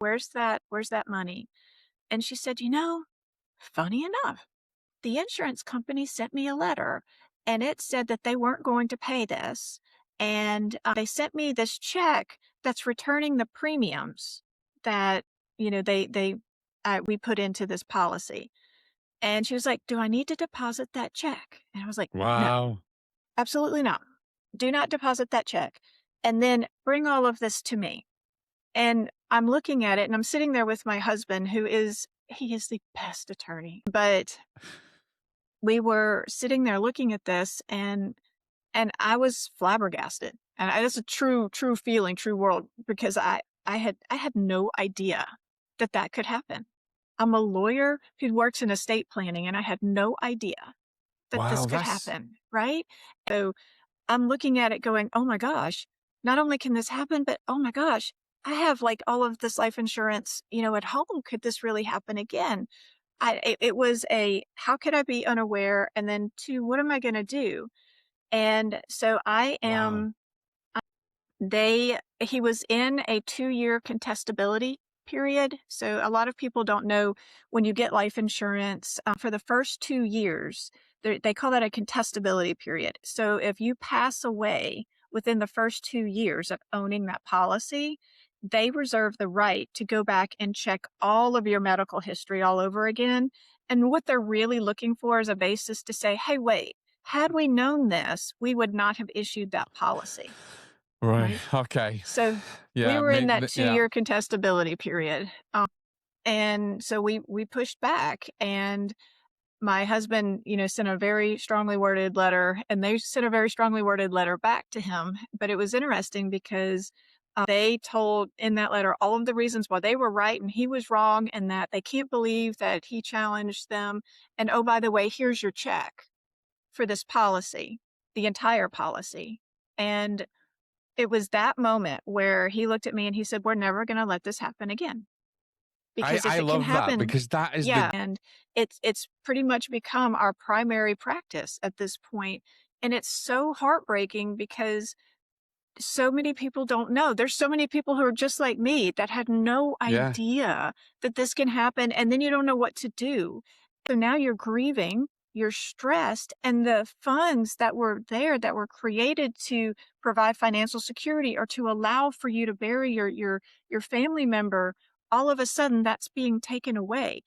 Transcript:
where's that money? And she said, funny enough, the insurance company sent me a letter and it said that they weren't going to pay this. And they sent me this check that's returning the premiums that, we put into this policy. And she was like, do I need to deposit that check? And I was like, no, Wow. absolutely not. Do not deposit that check. And then bring all of this to me. And I'm looking at it and I'm sitting there with my husband, he is the best attorney. But we were sitting there looking at this and I was flabbergasted. And it's a true feeling, true world, because I had no idea that that could happen. I'm a lawyer who works in estate planning and I had no idea that this Wow, could that's happen, right? So I'm looking at it going, oh my gosh, not only can this happen, but oh my gosh, I have like all of this life insurance, at home. Could this really happen again? It was how could I be unaware? And then two, what am I going to do? And so wow. he was in a 2-year contestability period. So a lot of people don't know when you get life insurance for the first 2 years, they call that a contestability period. So if you pass away within the first 2 years of owning that policy, they reserve the right to go back and check all of your medical history all over again. And what they're really looking for is a basis to say, hey, wait, had we known this, we would not have issued that policy. Right. Right. Okay. So we Yeah. were in that Yeah. 2-year contestability period. And so we pushed back and my husband, sent a very strongly worded letter and they sent a very strongly worded letter back to him. But it was interesting because they told in that letter all of the reasons why they were right and he was wrong and that they can't believe that he challenged them. And oh, by the way, here's your check for this policy, the entire policy. And it was that moment where he looked at me and he said, we're never going to let this happen again. Because if I it can love that happen, because that is yeah. the And it's pretty much become our primary practice at this point. And it's so heartbreaking because so many people don't know. There's so many people who are just like me that had no yeah. idea that this can happen. And then you don't know what to do. So now you're grieving, you're stressed, and the funds that were there that were created to provide financial security or to allow for you to bury your family member, all of a sudden that's being taken away.